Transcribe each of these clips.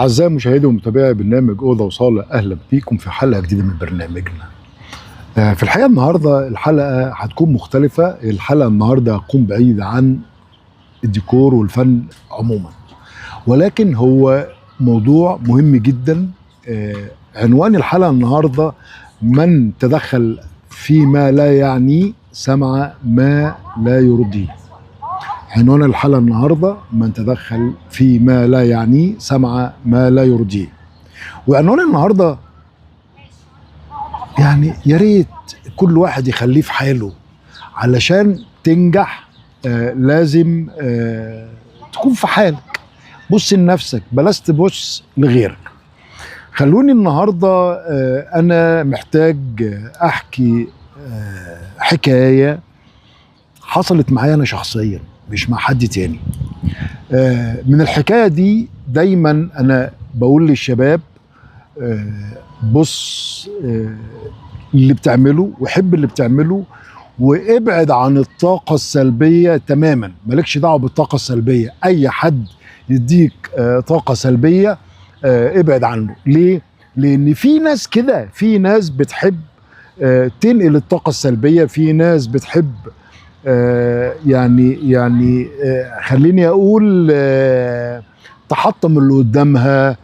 أعزائي مشاهدي ومتابعي برنامج أوضة وصالة، أهلا بيكم في حلقة جديدة من برنامجنا. في الحقيقة النهاردة الحلقة هتكون مختلفة. الحلقة النهاردة هتكون بعيدة عن الديكور والفن عموما، ولكن هو موضوع مهم جدا. عنوان الحلقة النهاردة: من تدخل فيما لا يعنيه سمع ما لا يرضيه. عنوان الحلقة النهاردة: من تدخل فيما لا يعنيه سمع ما لا يرضيه. وعنوان النهاردة يعني يا ريت كل واحد يخليه في حاله علشان تنجح. لازم تكون في حالك، بص لنفسك بلاش تبص لغيرك. خلوني النهاردة أنا محتاج أحكي حكاية حصلت معايا أنا شخصيا، مش مع حد تاني. من الحكاية دي دايما أنا بقول للشباب: بص اللي بتعمله وحب اللي بتعمله، وابعد عن الطاقة السلبية تماما. مالكش دعوة بالطاقة السلبية، أي حد يديك طاقة سلبية ابعد عنه. ليه؟ لأن في ناس كده، في ناس بتحب تنقل الطاقة السلبية، في ناس بتحب خليني أقول تحطم اللي قدامها،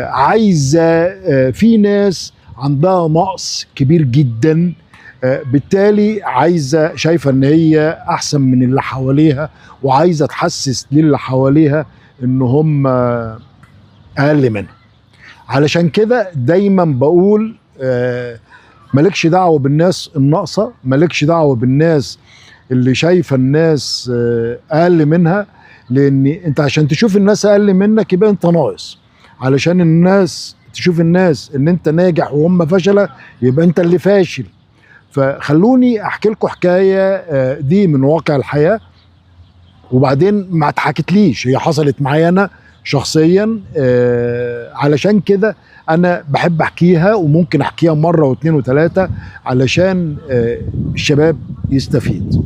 عايزة. في ناس عندها نقص كبير جدا، بالتالي عايزة، شايفة ان هي احسن من اللي حواليها، وعايزة تحسس للي حواليها ان هم اقل منها. علشان كده دايما بقول مالكش دعوة بالناس الناقصة، مالكش دعوة بالناس اللي شايفة الناس اقل منها، لان انت عشان تشوف الناس اقل منك يبقى انت ناقص. علشان الناس تشوف الناس ان انت ناجح وهم فشلة يبقى انت اللي فاشل. فخلوني احكي لكم حكاية دي من واقع الحياة، وبعدين ما اتحكتليش، هي حصلت معايا انا شخصيا. علشان كده انا بحب احكيها، وممكن احكيها مرة واثنين وثلاثة علشان الشباب يستفيد.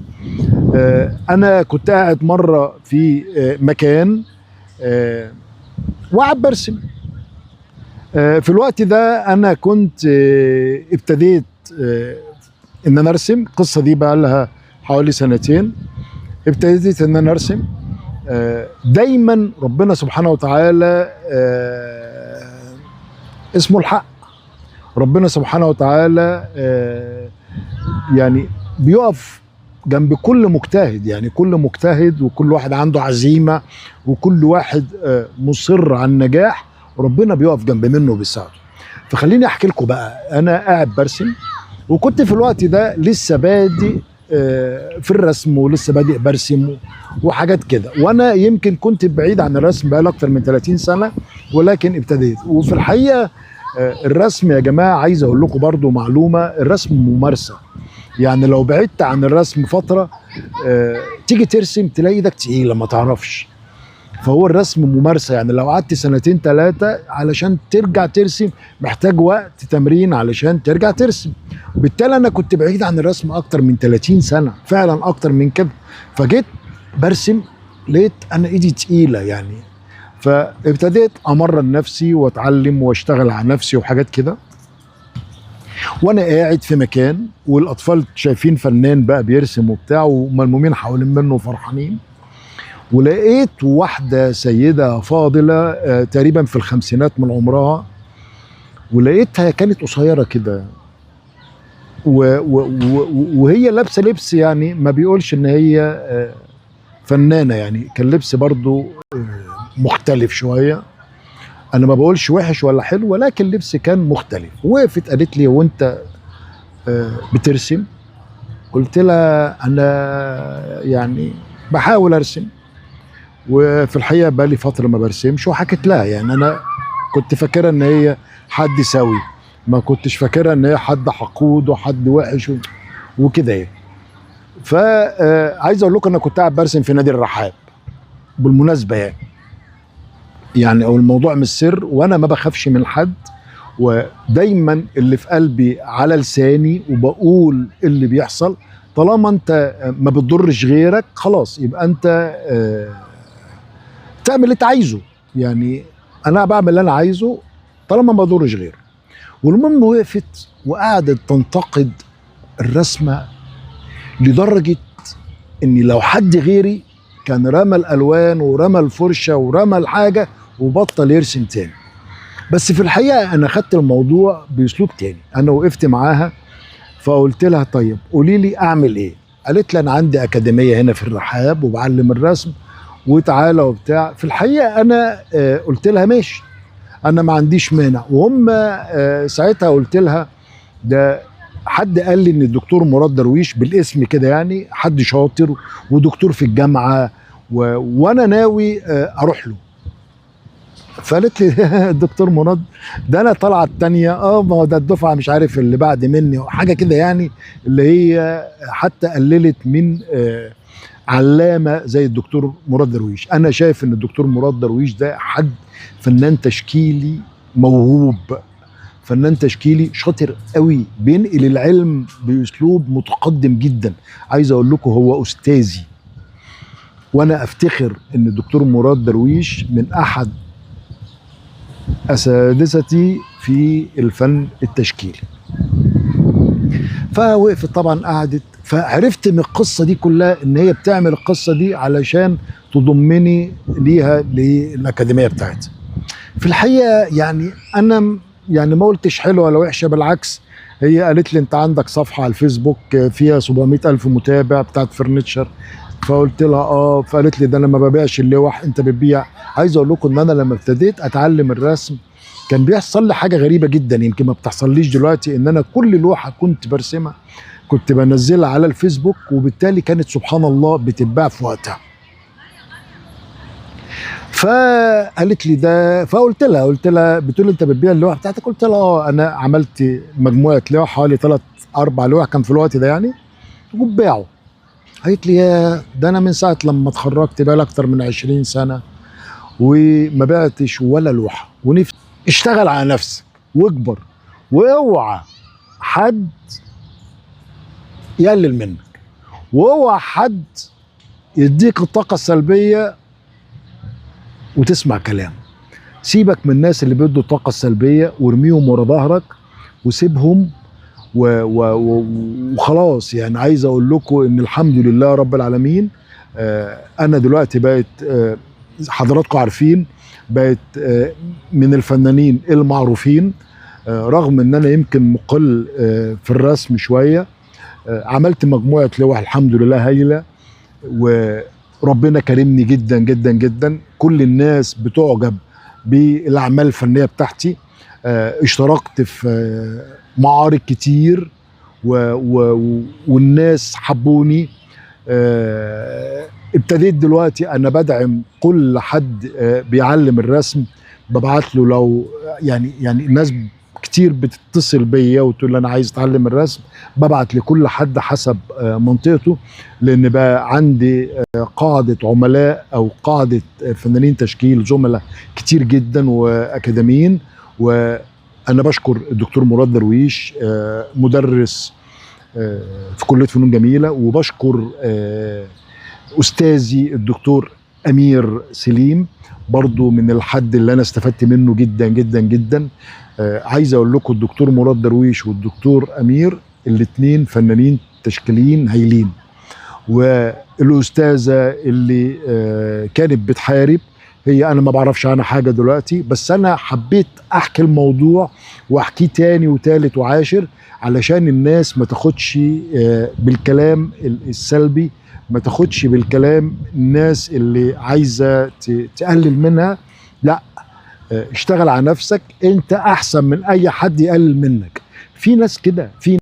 انا كنت قاعد مرة في مكان وقاعد برسم. في الوقت ده انا كنت ابتديت ان انا ارسم. القصة دي بقى لها حوالي سنتين. ابتديت ان انا ارسم. دايما ربنا سبحانه وتعالى اسمه الحق. ربنا سبحانه وتعالى يعني بيقف جنب كل مجتهد، يعني كل مجتهد وكل واحد عنده عزيمة وكل واحد مصر على النجاح، ربنا بيقف جنب منه وبيساعده. فخليني احكي لكم بقى. انا قاعد برسم، وكنت في الوقت ده لسه بادئ في الرسم، ولسه بادئ برسم وحاجات كده، وانا يمكن كنت بعيد عن الرسم بقى اكتر من 30 سنة، ولكن ابتديت. وفي الحقيقة الرسم يا جماعة، عايز اقول لكم برضو معلومة: الرسم ممارسة. يعني لو بعدت عن الرسم فترة تيجي ترسم تلاقي ايدك تقيلة ما تعرفش. فهو الرسم ممارسة، يعني لو قعدت سنتين ثلاثة علشان ترجع ترسم محتاج وقت تمرين علشان ترجع ترسم. بالتالي أنا كنت بعيد عن الرسم أكتر من 30 سنة، فعلا أكتر من كده. فجيت برسم لقيت أنا إيدي تقيلة يعني، فابتديت أمرن نفسي وأتعلم وأشتغل على نفسي وحاجات كده. وأنا قاعد في مكان والأطفال شايفين فنان بقى بيرسم وبتاع وملمومين حوالين منه وفرحانين، ولقيت واحدة سيدة فاضلة تقريبا في الخمسينات من عمرها، ولقيتها كانت قصيرة كده، وهي لابسة لبس يعني ما بيقولش ان هي فنانة، يعني كان لبس برضو مختلف شوية. انا ما بقولش وحش ولا حلو، ولكن لبس كان مختلف. وقفت قالت لي: وانت بترسم؟ قلت لها: انا يعني بحاول ارسم، وفي الحقيقه بقى لي فتره ما برسمش. وحكيت لها يعني انا كنت فاكرها ان هي حد سوي، ما كنتش فاكرها ان هي حد حقود وحد وحش وكده يعني. فعايز اقول لكم انا كنت قاعد برسم في نادي الرحاب بالمناسبه، يعني او الموضوع مش سر، وانا ما بخافش من حد، ودايما اللي في قلبي على لساني وبقول اللي بيحصل. طالما انت ما بتضرش غيرك خلاص يبقى انت تعمل اللي انت عايزه. يعني انا بعمل اللي انا عايزه طالما ما بضرش غيره. والمهم وقفت وقعدت تنتقد الرسمه لدرجه ان لو حد غيري كان رمى الالوان ورمى الفرشه ورمى الحاجه وبطل يرسم تاني. بس في الحقيقه انا خدت الموضوع باسلوب تاني. انا وقفت معاها فقلت لها طيب قولي لي اعمل ايه؟ قالت لي انا عندي اكاديميه هنا في الرحاب وبعلم الرسم وتعالى وبتاع. في الحقيقه انا قلت لها ماشي، انا ما عنديش مانع. وهم ساعتها قلت لها ده حد قال لي ان الدكتور مراد درويش بالاسم كده، يعني حد شاطر ودكتور في الجامعه وانا ناوي اروح له. فقالت لي الدكتور مراد ده انا طالعه التانيه، ما هو ده الدفعه مش عارف اللي بعد مني حاجه كده، يعني اللي هي حتى قللت من علامه زي الدكتور مراد درويش. انا شايف ان الدكتور مراد درويش ده حد فنان تشكيلي موهوب، فنان تشكيلي شاطر قوي، بينقل العلم باسلوب متقدم جدا. عايز اقول لكم هو استاذي، وانا افتخر ان الدكتور مراد درويش من احد اساتذتي في الفن التشكيلي. فوقفت طبعا قعدت، فعرفت من القصه دي كلها ان هي بتعمل القصه دي علشان تضمني ليها للاكاديميه بتاعتها. في الحقيقه يعني انا يعني ما قلتش حلوه ولا وحشه، بالعكس هي قالت لي انت عندك صفحه على الفيسبوك فيها 700,000 متابع بتاعت فرنتشر. فقلت لها فقالت لي ده انا ما ببيعش اللوح، انت بتبيع. عايز اقول لكم ان انا لما ابتديت اتعلم الرسم كان بيحصل لي حاجه غريبه جدا يمكن ما بتحصليش دلوقتي، ان انا كل لوحه كنت برسمها كنت بنزلها على الفيسبوك، وبالتالي كانت سبحان الله بتتباع في وقتها. فقالت لي ده، فقلت لها بتقول لي انت بتبيع اللوحه بتاعتك؟ قلت لها انا عملت مجموعه لوح حوالي 3-4 لوح كان في الوقت ده يعني وباعوا. قالت لي يا ده انا من ساعه لما اتخرجت بقى اكتر من 20 سنه وما بعتش ولا لوحه. ونفسي اشتغل على نفسك واكبر، واوعى حد يقلل منك، واوعى حد يديك الطاقه السلبيه وتسمع كلام. سيبك من الناس اللي بيدوا الطاقه السلبيه وارميهم ورا ظهرك وسيبهم وخلاص. يعني عايز اقول لكم ان الحمد لله رب العالمين انا دلوقتي بقيت حضراتكم عارفين بقيت من الفنانين المعروفين، رغم ان انا يمكن مقل في الرسم شويه. عملت مجموعه لوح الحمد لله هايله، وربنا كرمني جدا جدا جدا. كل الناس بتعجب بالاعمال الفنيه بتاعتي. اشتركت في معارض كتير والناس حبوني. ابتديت دلوقتي انا بدعم كل حد بيعلم الرسم، ببعت له لو يعني الناس كتير بتتصل بيا وتقول لي انا عايز اتعلم الرسم، ببعت لكل حد حسب منطقته، لان بقى عندي قاعده عملاء او قاعده فنانين تشكيل زملاء كتير جدا واكاديميين. وانا بشكر الدكتور مراد درويش مدرس في كليه فنون جميله، وبشكر استاذي الدكتور امير سليم برضو من الحد اللي انا استفدت منه جدا جدا جدا. عايز اقول لكم الدكتور مراد درويش والدكتور امير الاثنين فنانين تشكيليين هايلين. والاستاذه اللي كانت بتحارب هي انا ما بعرفش عنها حاجه دلوقتي، بس انا حبيت احكي الموضوع واحكيه تاني وتالت وعاشر علشان الناس ما تاخدش بالكلام السلبي، ما تاخدش بالكلام الناس اللي عايزه تقلل منها. لا، اشتغل على نفسك، انت احسن من اي حد يقلل منك. في ناس كده، في